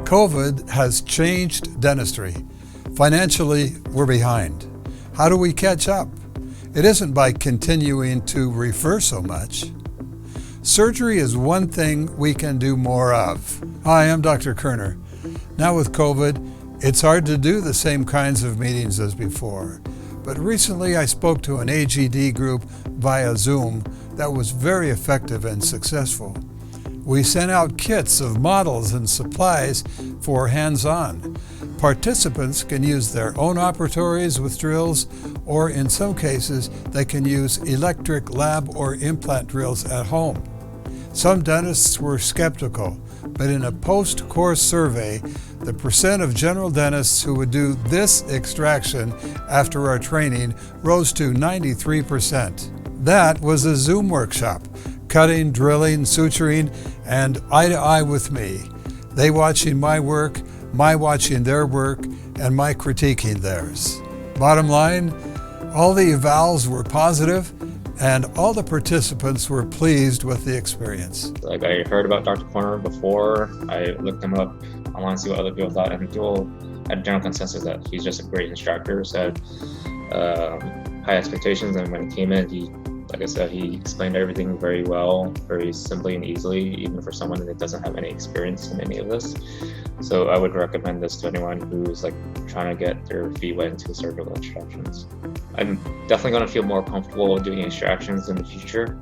COVID has changed dentistry. Financially, we're behind. How do we catch up? It isn't by continuing to refer so much. Surgery is one thing we can do more of. Hi, I'm Dr. Koerner. Now with COVID, it's hard to do the same kinds of meetings as before. But recently I spoke to an AGD group via Zoom that was very effective and successful. We sent out kits of models and supplies for hands-on. Participants can use their own operatories with drills, or in some cases, they can use electric lab or implant drills at home. Some dentists were skeptical, but in a post-course survey, the percent of general dentists who would do this extraction after our training rose to 93%. That was a Zoom workshop, cutting, drilling, suturing, and eye-to-eye with me. They watching my work, my watching their work, and my critiquing theirs. Bottom line, all the evals were positive, and all the participants were pleased with the experience. Like, I heard about Dr. Koerner before. I looked him up. I want to see what other people thought, and people had a general consensus that he's just a great instructor. So high expectations, and when he came in, like I said, he explained everything very well, very simply and easily, even for someone that doesn't have any experience in any of this. So I would recommend this to anyone who's like trying to get their feet wet into surgical extractions. I'm definitely going to feel more comfortable doing extractions in the future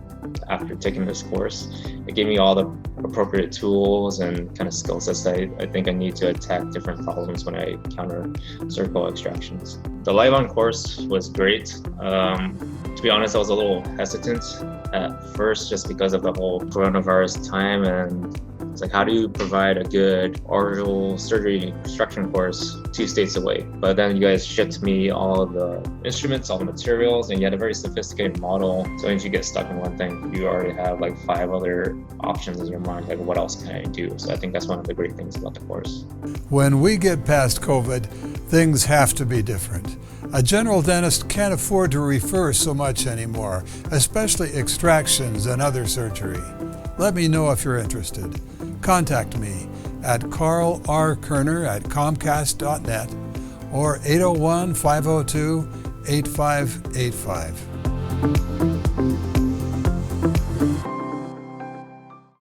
after taking this course. It gave me all the appropriate tools and kind of skill sets that I think I need to attack different problems when I encounter surgical extractions. The live on course was great. To be honest, I was a little hesitant at first just because of the whole coronavirus time, and it's like, how do you provide a good oral surgery extraction course 2 states away? But then you guys shipped me all of the instruments, all the materials, and you had a very sophisticated model. So once you get stuck in one thing, you already have like 5 other options in your mind, like what else can I do? So I think that's one of the great things about the course. When we get past COVID, things have to be different. A general dentist can't afford to refer so much anymore, especially extractions and other surgery. Let me know if you're interested. Contact me at Karl R. Koerner at Comcast.net or 801-502-8585.